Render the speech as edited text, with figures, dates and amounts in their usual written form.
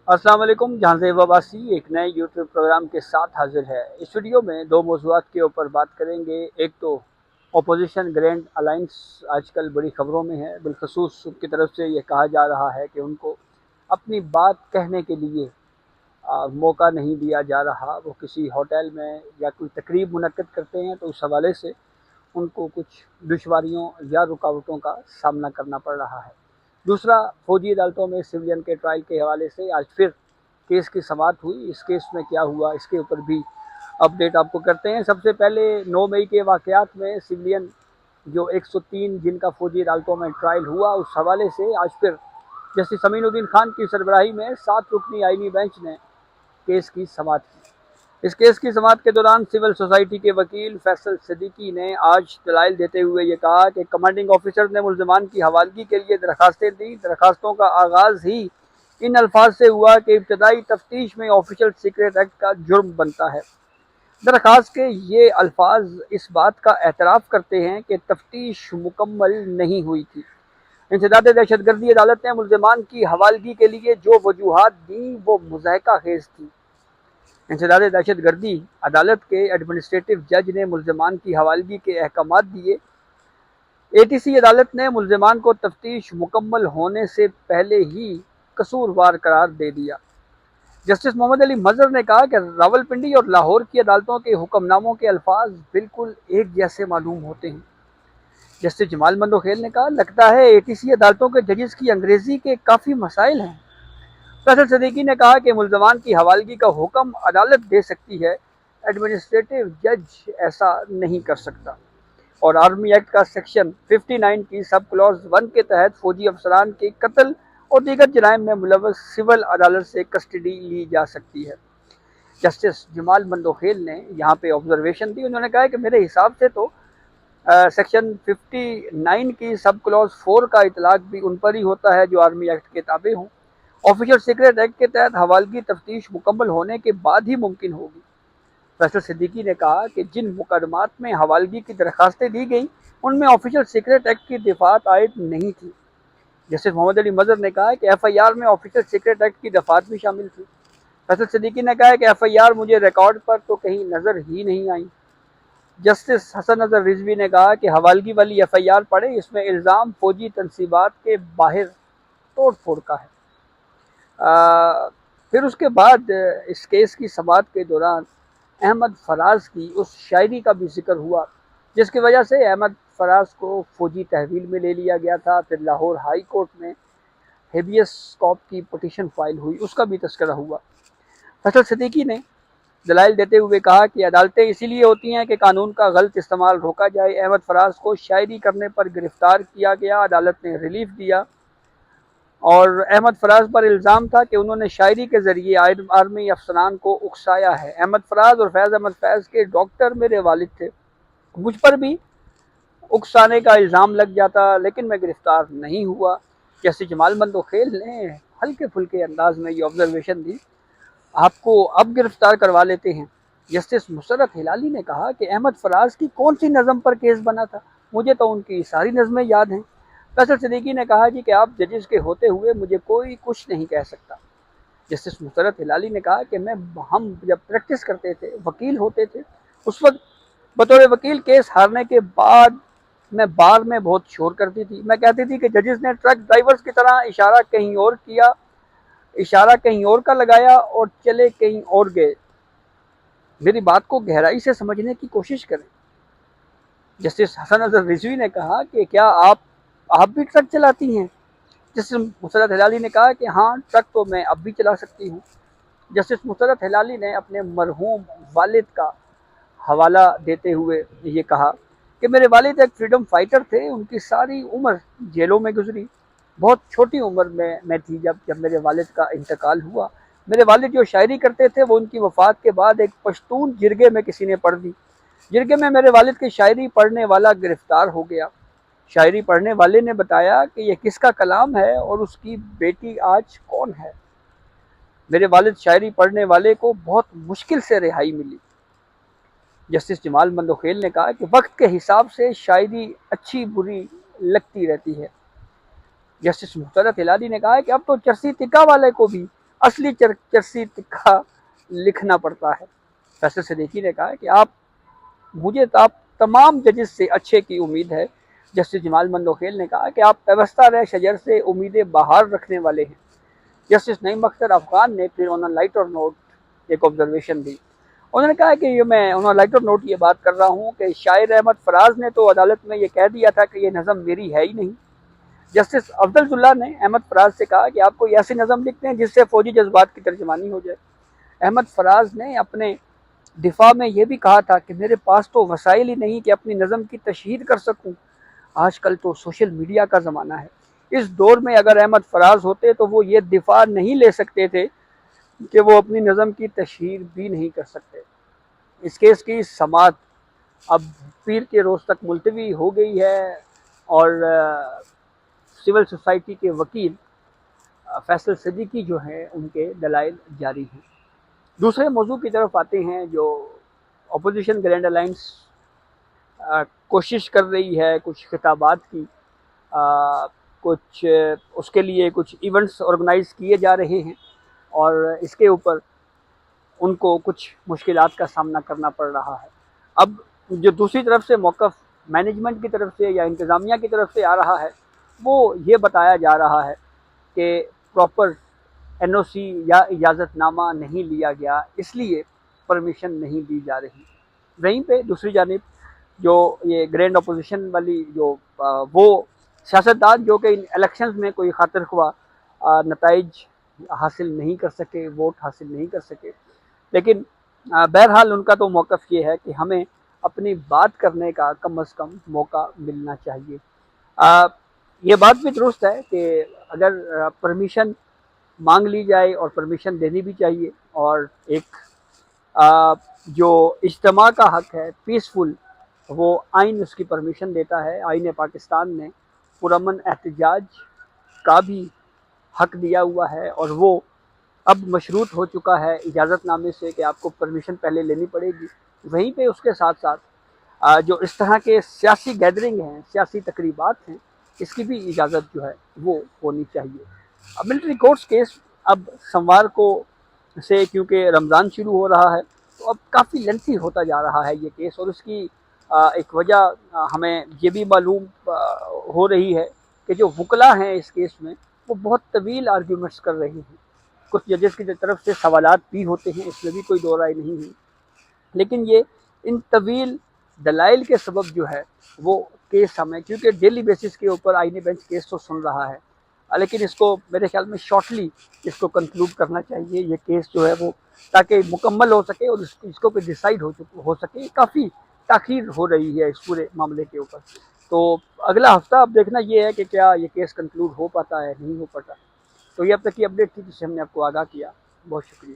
अस्सलाम वालेकुम। जहाँ से वाबासी एक नए यूट्यूब प्रोग्राम के साथ हाजिर है। इस वीडियो में दो मौज़ूआत के ऊपर बात करेंगे। एक तो अपोजिशन ग्रैंड अलायंस आजकल बड़ी खबरों में है, बिलखसूस की तरफ से ये कहा जा रहा है कि उनको अपनी बात कहने के लिए मौका नहीं दिया जा रहा। वो किसी होटल में या कोई तकरीब मुनक्किद करते हैं तो उस हवाले से उनको कुछ दुश्वारियों या रुकावटों का सामना करना पड़ रहा है। दूसरा, फौजी अदालतों में सिविलियन के ट्रायल के हवाले से आज फिर केस की समाअत हुई। इस केस में क्या हुआ, इसके ऊपर भी अपडेट आपको करते हैं। सबसे पहले 9 मई के वाक़यात में सिविलियन जो 103 जिनका फौजी अदालतों में ट्रायल हुआ, उस हवाले से आज फिर जस्टिस अमीनुद्दीन खान की सरबराही में 7 रुकनी आईनी बेंच ने केस की समाअत की। इस केस की समाअत के दौरान सिविल सोसाइटी के वकील फैसल सिद्दीकी ने आज दलाइल देते हुए ये कहा कि कमांडिंग ऑफिसर ने मुल्ज़िमान की हवालगी के लिए दरखास्तें दी। दरखास्तों का आगाज़ ही इन अल्फाज से हुआ कि इब्तदाई तफ्तीश में ऑफिशियल सीक्रेट एक्ट का जुर्म बनता है। दरखास्त के ये अल्फाज इस बात का एतराफ़ करते हैं कि तफ्तीश मुकम्मल नहीं हुई थी। इंसदाद दहशतगर्दी अदालत ने मुल्ज़िमान की हवालगी के लिए जो वजूहात दी वो मुज़ाहिका खेज़ थी। इंसदाद दहशतगर्दी अदालत के एडमिनिस्ट्रेटिव जज ने मुल्ज़िमान की हवालगी के अहकामात दिए। एटीसी अदालत ने मुल्ज़िमान को तफ्तीश मुकम्मल होने से पहले ही कसूरवार करार दे दिया। जस्टिस मोहम्मद अली मजहर ने कहा कि रावलपिंडी और लाहौर की अदालतों के हुक्मनामों के अल्फाज बिल्कुल एक जैसे मालूम होते हैं। जस्टिस जमाल मंदोखेल ने कहा, लगता है एटीसी अदालतों के जजेस की अंग्रेजी के काफ़ी मसाइल हैं। फैसल सिद्दीकी ने कहा कि मुल्ज़िमान की हवालगी का हुक्म अदालत दे सकती है, एडमिनिस्ट्रेटिव जज ऐसा नहीं कर सकता। और आर्मी एक्ट का सेक्शन 59 की सब क्लॉज 1 के तहत फौजी अफसरान के कत्ल और दीगर जराइम में मुलव्वस सिविल अदालत से कस्टडी ली जा सकती है। जस्टिस जमाल मंदोखेल ने यहाँ पे ऑब्जर्वेशन दी। उन्होंने कहा कि मेरे हिसाब से तो सेक्शन 59 की सब क्लॉज 4 का इतलाक भी उन पर ही होता है जो आर्मी एक्ट के ताबे हों। ऑफिशियल सीक्रेट एक्ट के तहत हवालगी तफ्तीश मुकम्मल होने के बाद ही मुमकिन होगी। फैसल सिद्दीकी ने कहा कि जिन मुकदमात में हवालगी की दरखास्तें दी गई उनमें ऑफिशियल सीक्रेट एक्ट की दफात आयद नहीं थी। जस्टिस मोहम्मद अली मजहर ने कहा कि एफआईआर में ऑफिशियल सीक्रेट एक्ट की दफात भी शामिल थी। फैसल सिद्दीकी ने कहा कि एफआईआर मुझे रिकॉर्ड पर तो कहीं नजर ही नहीं आई। जस्टिस हसन अजहर रिजवी ने कहा कि हवालगी वाली एफआईआर पढ़े, इसमें इल्ज़ाम फौजी तनसीबात के बाहर तोड़ फोड़ का है। फिर उसके बाद इस केस की समाअत के दौरान अहमद फराज की उस शायरी का भी जिक्र हुआ जिसकी वजह से अहमद फराज को फौजी तहवील में ले लिया गया था। फिर लाहौर हाई कोर्ट में हेबियस कॉप की पटिशन फाइल हुई, उसका भी तस्करा हुआ। फैसल सिद्दीकी ने दलाइल देते हुए कहा कि अदालतें इसीलिए होती हैं कि कानून का गलत इस्तेमाल रोका जाए। अहमद फराज को शायरी करने पर गिरफ्तार किया गया, अदालत ने रिलीफ दिया और अहमद फराज पर इल्ज़ाम था कि उन्होंने शायरी के ज़रिए आर्मी अफसरान को उकसाया है। अहमद फराज और फैज़ अहमद फैज़ के डॉक्टर मेरे वालिद थे, मुझ पर भी उकसाने का इल्ज़ाम लग जाता लेकिन मैं गिरफ़्तार नहीं हुआ। जैसे जमाल मंदोखेल ने हल्के फुल्के अंदाज में ये ऑब्जर्वेशन दी, आपको अब गिरफ़्तार करवा लेते हैं। जस्टिस मुशर्रत हिलाली ने कहा कि अहमद फराज की कौन सी नज़म पर केस बना था, मुझे तो उनकी सारी नज़में याद हैं। फैसल सिद्दीकी ने कहा जी कि आप जजेस के होते हुए मुझे कोई कुछ नहीं कह सकता। जस्टिस मुशर्रत हिलाली ने कहा कि हम जब प्रैक्टिस करते थे, वकील होते थे, उस वक्त बतौर वकील केस हारने के बाद मैं बार में बहुत शोर करती थी। मैं कहती थी कि जजेस ने ट्रक ड्राइवर्स की तरह इशारा कहीं और किया, इशारा कहीं और का लगाया और चले कहीं और गए। मेरी बात को गहराई से समझने की कोशिश करें। जस्टिस हसन अजहर रिजवी ने कहा कि क्या आप भी ट्रक चलाती हैं? जस्टिस मुशर्रत हिलाली ने कहा कि हाँ, ट्रक तो मैं अब भी चला सकती हूँ। जस्टिस मुशर्रत हिलाली ने अपने मरहूम वालिद का हवाला देते हुए ये कहा कि मेरे वालिद एक फ्रीडम फाइटर थे, उनकी सारी उम्र जेलों में गुजरी। बहुत छोटी उम्र में मैं थी जब मेरे वालिद का इंतकाल हुआ। मेरे वालिद जो शायरी करते थे वो उनकी वफ़ात के बाद एक पश्तून जिरगे में किसी ने पढ़ दी। जिरगे में मेरे वालिद की शायरी पढ़ने वाला गिरफ्तार हो गया। शायरी पढ़ने वाले ने बताया कि यह किसका कलाम है और उसकी बेटी आज कौन है। मेरे वालिद शायरी पढ़ने वाले को बहुत मुश्किल से रिहाई मिली। जस्टिस जमाल मंदोखेल ने कहा कि वक्त के हिसाब से शायरी अच्छी बुरी लगती रहती है। जस्टिस मुशर्रत हिलाली ने कहा कि अब तो चरसी तिक्का वाले को भी اصلی چرسی تکھا لکھنا پڑتا ہے۔ فیصل صدیقی نے کہا کہ مجھے تمام ججز سے اچھے کی امید ہے۔ جسٹس جمال منوخیل نے کہا کہ آپ پیوستہ رہ شجر سے امیدیں بہار رکھنے والے ہیں۔ جسٹس نعیم اختر افغان نے پھر انہوں لائٹر نوٹ ایک آبزرویشن دی۔ انہوں نے کہا کہ میں لائٹر نوٹ یہ بات کر رہا ہوں کہ شاعر احمد فراز نے تو عدالت میں یہ کہہ دیا تھا کہ یہ نظم میری ہے ہی نہیں۔ جسٹس افضل اللہ نے احمد فراز سے کہا کہ آپ کوئی ایسی نظم لکھتے ہیں جس سے فوجی جذبات کی ترجمانی ہو جائے۔ احمد فراز نے اپنے دفاع میں یہ بھی کہا تھا کہ میرے پاس تو وسائل ہی نہیں کہ اپنی نظم کی تشہیر کر سکوں۔ آج کل تو سوشل میڈیا کا زمانہ ہے۔ اس دور میں اگر احمد فراز ہوتے تو وہ یہ دفاع نہیں لے سکتے تھے کہ وہ اپنی نظم کی تشہیر بھی نہیں کر سکتے۔ اس کیس کی سماعت اب پیر کے روز تک ملتوی ہو گئی ہے اور سول سوسائٹی کے وکیل فیصل صدیقی جو ہیں ان کے دلائل جاری ہیں۔ دوسرے موضوع کی طرف آتے ہیں جو اپوزیشن گرینڈ الائنس کوشش کر رہی ہے کچھ خطابات کی، کچھ اس کے لیے کچھ ایونٹس آرگنائز کیے جا رہے ہیں اور اس کے اوپر ان کو کچھ مشکلات کا سامنا کرنا پڑ رہا ہے۔ اب جو دوسری طرف سے موقف مینجمنٹ کی طرف سے یا انتظامیہ کی طرف سے آ رہا ہے وہ یہ بتایا جا رہا ہے کہ پراپر این او سی یا اجازت نامہ نہیں لیا گیا، اس لیے پرمیشن نہیں دی جا رہی۔ وہیں پہ دوسری جانب جو یہ گرینڈ اپوزیشن والی وہ سیاستدان جو کہ ان الیکشنز میں کوئی خاطر خواہ نتائج حاصل نہیں کر سکے، ووٹ حاصل نہیں کر سکے، لیکن بہرحال ان کا تو موقف یہ ہے کہ ہمیں اپنی بات کرنے کا کم از کم موقع ملنا چاہیے۔ یہ بات بھی درست ہے کہ اگر پرمیشن مانگ لی جائے اور پرمیشن دینی بھی چاہیے، اور ایک جو اجتماع کا حق ہے پیسفل، وہ آئین اس کی پرمیشن دیتا ہے۔ آئین پاکستان نے پرامن احتجاج کا بھی حق دیا ہوا ہے اور وہ اب مشروط ہو چکا ہے اجازت نامے سے کہ آپ کو پرمیشن پہلے لینی پڑے گی۔ وہیں پہ اس کے ساتھ ساتھ جو اس طرح کے سیاسی گیدرنگ ہیں، سیاسی تقریبات ہیں، اس کی بھی اجازت جو ہے وہ ہونی چاہیے۔ ملٹری کورٹس کیس اب سوموار کو سے کیونکہ رمضان شروع ہو رہا ہے تو اب کافی لینتھی ہوتا جا رہا ہے یہ کیس، اور اس کی ایک وجہ ہمیں یہ بھی معلوم ہو رہی ہے کہ جو وکلا ہیں اس کیس میں وہ بہت طویل آرگیومنٹس کر رہے ہیں۔ کچھ ججز کی طرف سے سوالات بھی ہوتے ہیں، اس میں بھی کوئی دو رائے نہیں ہے، لیکن یہ ان طویل دلائل کے سبب جو ہے وہ کیس ہمیں، کیونکہ ڈیلی بیسس کے اوپر آئینی بینچ کیس تو سن رہا ہے، لیکن اس کو میرے خیال میں شارٹلی اس کو کنکلوڈ کرنا چاہیے یہ کیس جو ہے وہ، تاکہ مکمل ہو سکے اور اس کو کوئی ڈیسائیڈ ہو سکے۔ کافی تاخیر ہو رہی ہے اس پورے معاملے کے اوپر، تو اگلا ہفتہ اب دیکھنا یہ ہے کہ کیا یہ کیس کنکلوڈ ہو پاتا ہے نہیں ہو پاتا۔ تو یہ اب تک کی اپڈیٹ تھی جس سے ہم نے آپ کو آگاہ کیا۔ بہت شکریہ۔